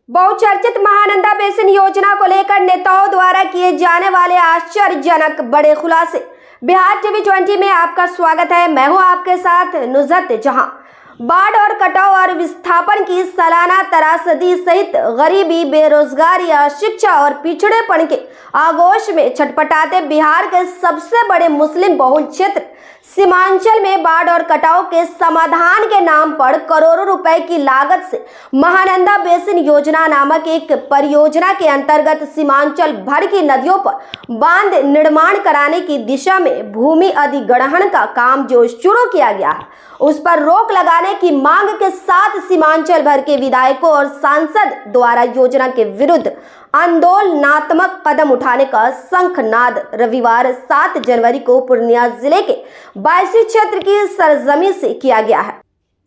बहुचर्चित महानंदा बेसिन योजना को लेकर नेताओं द्वारा किए जाने वाले आश्चर्यजनक बड़े खुलासे। बिहार टीवी 20 में आपका स्वागत है। मैं हूं आपके साथ नुसरत जहां। बाढ़ और कटाव और विस्थापन की सालाना त्रासदी सहित गरीबी, बेरोजगारी, अशिक्षा और पिछड़ेपन के आगोश में छटपटाते बिहार के सबसे बड़े मुस्लिम बहुल क्षेत्र सीमांचल में बाढ़ और कटाव के समाधान के नाम पर करोड़ों रुपए की लागत से महानंदा बेसिन योजना नामक एक परियोजना के अंतर्गत सीमांचल भर की नदियों पर बांध निर्माण कराने की दिशा में भूमि अधिग्रहण का काम जो शुरू किया गया है, उस पर रोक लगाने की मांग के साथ सीमांचल भर के विधायकों और सांसद द्वारा योजना के विरुद्ध आंदोलनात्मक कदम उठाने का शंखनाद रविवार 7 जनवरी को पूर्णिया जिले के बायसी क्षेत्र की सरजमी से किया गया है।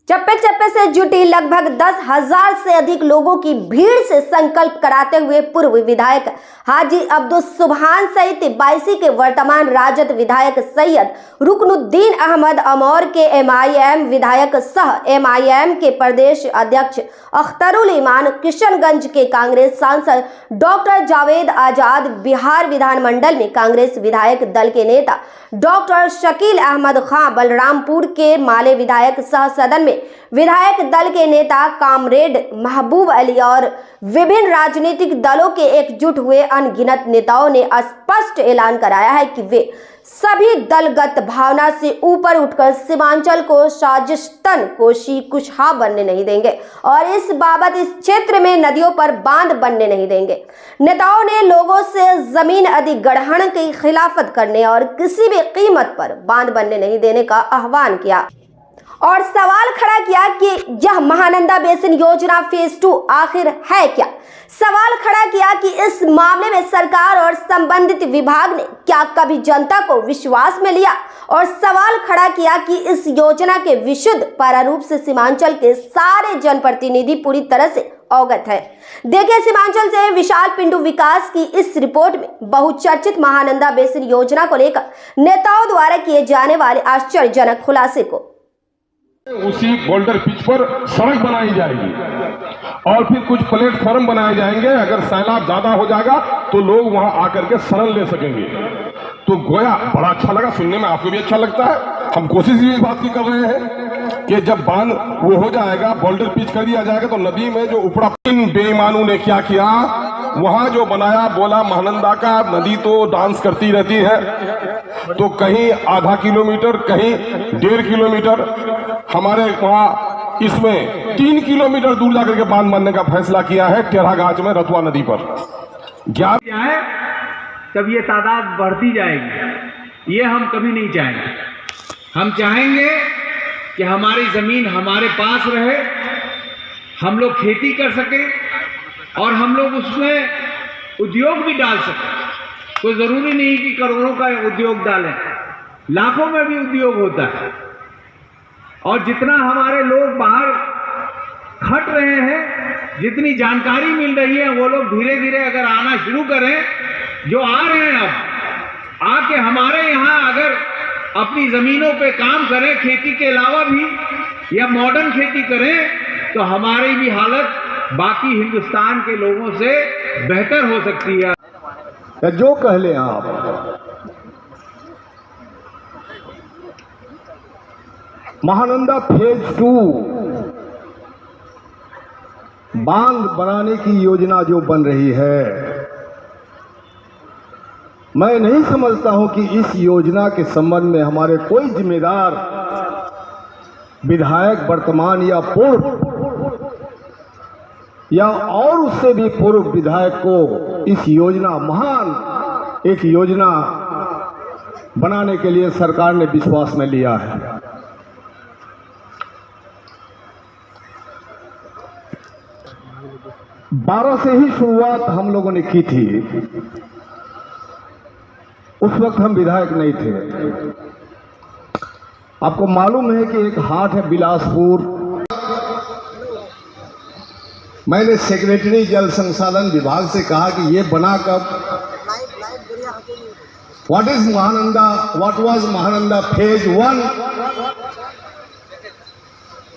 चप्पे चप्पे से जुटी लगभग 10,000 से अधिक लोगों की भीड़ से संकल्प कराते हुए पूर्व विधायक हाजी अब्दुल सुभान सहित बायसी के वर्तमान राजद विधायक सैयद रुकनुद्दीन अहमद अमौर के MIM विधायक सह MIM के प्रदेश अध्यक्ष अख्तरुल ईमान, किशनगंज के कांग्रेस सांसद डॉक्टर जावेद आजाद, बिहार विधानमंडल में कांग्रेस विधायक दल के नेता डॉक्टर शकील अहमद खां, बलरामपुर के माले विधायक सह सदन में विधायक दल के नेता कामरेड महबूब अली और विभिन्न राजनीतिक दलों के एकजुट हुए अनगिनत नेताओं ने स्पष्ट ऐलान कराया है कि वे सभी दलगत भावना से ऊपर उठकर सीमांचल को साजिशतन कोशी कुशहा बनने नहीं देंगे और इस बाबत इस क्षेत्र में नदियों पर बांध बनने नहीं देंगे। नेताओं ने लोगों से जमीन अधिग्रहण की खिलाफत करने और किसी भी कीमत पर बांध बनने नहीं देने का आह्वान किया और सवाल खड़ा किया कि यह महानंदा बेसिन योजना फेज 2 आखिर है क्या। सवाल खड़ा किया कि इस मामले में सरकार और संबंधित विभाग ने क्या कभी जनता को विश्वास में लिया और सवाल खड़ा किया कि इस योजना के विशुद्ध प्रारूप से सीमांचल के सारे जनप्रतिनिधि पूरी तरह से अवगत है। देखिए सीमांचल से विशाल पिंडू विकास की इस रिपोर्ट में बहुचर्चित महानंदा बेसिन योजना को लेकर नेताओं द्वारा किए जाने वाले आश्चर्यजनक खुलासे को। उसी बोल्डर पिच पर सड़क बनाई जाएगी और फिर कुछ प्लेटफॉर्म बनाए जाएंगे। अगर सैलाब ज्यादा हो जाएगा तो लोग वहां आकर के शरण ले सकेंगे। तो गोया बड़ा अच्छा लगा सुनने में, आपको भी अच्छा लगता है। हम कोशिश भी इस बात की कर रहे हैं कि जब बांध वो हो जाएगा, बोल्डर पिच कर दिया जाएगा, तो नदी में जो उपड़ा बेईमानों ने क्या किया, वहां जो बनाया, बोला महानंदा का नदी तो डांस करती रहती है, तो कहीं आधा किलोमीटर, कहीं 1.5 किलोमीटर, हमारे वहां इसमें 3 किलोमीटर दूर जाकर के बांध बनने का फैसला किया है टेढ़ागाछ में रतुआ नदी पर। क्या है, तब ये तादाद बढ़ती जाएगी। ये हम कभी नहीं चाहेंगे। हम चाहेंगे कि हमारी जमीन हमारे पास रहे, हम लोग खेती कर सकें और हम लोग उसमें उद्योग भी डाल सकें। कोई जरूरी नहीं कि करोड़ों का उद्योग डालें, लाखों में भी उद्योग होता है। और जितना हमारे लोग बाहर खट रहे हैं, जितनी जानकारी मिल रही है, वो लोग धीरे धीरे अगर आना शुरू करें, जो आ रहे हैं अब आके हमारे यहाँ अगर अपनी जमीनों पे काम करें, खेती के अलावा भी या मॉडर्न खेती करें, तो हमारी भी हालत बाकी हिंदुस्तान के लोगों से बेहतर हो सकती है। जो कह लें आप, महानंदा फेज 2 बांध बनाने की योजना जो बन रही है, मैं नहीं समझता हूं कि इस योजना के संबंध में हमारे कोई जिम्मेदार विधायक वर्तमान या पूर्व या और उससे भी पूर्व विधायक को इस योजना, महान एक योजना बनाने के लिए सरकार ने विश्वास में लिया है। बारह से ही शुरुआत हम लोगों ने की थी। उस वक्त हम विधायक नहीं थे। आपको मालूम है कि एक हाट है बिलासपुर, मैंने सेक्रेटरी जल संसाधन विभाग से कहा कि ये बना कब, what is Mahananda, what was Mahananda phase 1,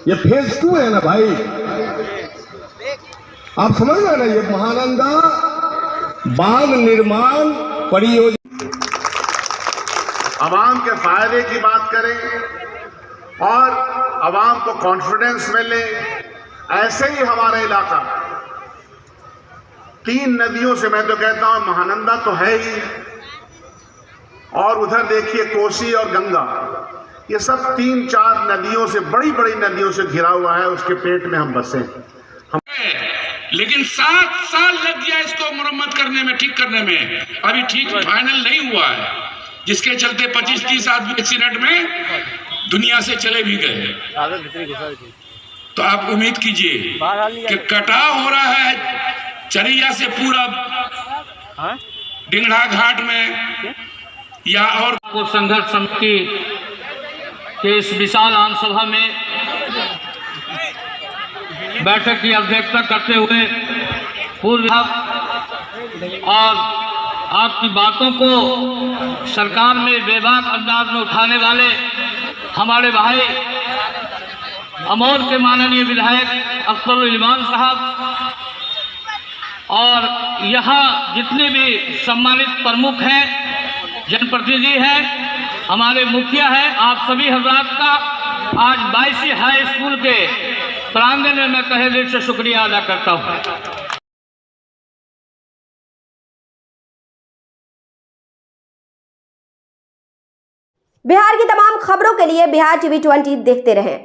ये फेज 2 है ना भाई। आप समझ रहे ना, ये महानंदा बांध निर्माण परियोजना आवाम के फायदे की बात करें और आवाम को कॉन्फिडेंस मिले। ऐसे ही हमारा इलाका 3 नदियों से, मैं तो कहता हूं महानंदा तो है ही, और उधर देखिए कोसी और गंगा, ये सब 3-4 नदियों से, बड़ी बड़ी नदियों से घिरा हुआ है। उसके पेट में हम बसे। लेकिन 7 साल लग गया इसको मरम्मत करने में, ठीक करने में। अभी ठीक फाइनल नहीं हुआ है, जिसके चलते 25-30 आदमी एक्सीडेंट में दुनिया से चले भी गए। तो आप उम्मीद कीजिए कि कटाव हो रहा है चरिया से पूरा डिंगड़ा घाट में, या और को संघर्ष समिति के इस विशाल आम सभा में बैठक की अध्यक्षता करते हुए पूर्व और आपकी बातों को सरकार में बेबाक अंदाज में उठाने वाले हमारे भाई अमौर के माननीय विधायक अख्तरुल इमान साहब, और यहाँ जितने भी सम्मानित प्रमुख हैं, जनप्रतिनिधि हैं, हमारे मुखिया हैं, आप सभी हजरात का आज 22 हाई स्कूल के प्रांगण में मैं तहे दिल से शुक्रिया अदा करता हूँ। बिहार की तमाम खबरों के लिए बिहार टीवी 20 देखते रहें।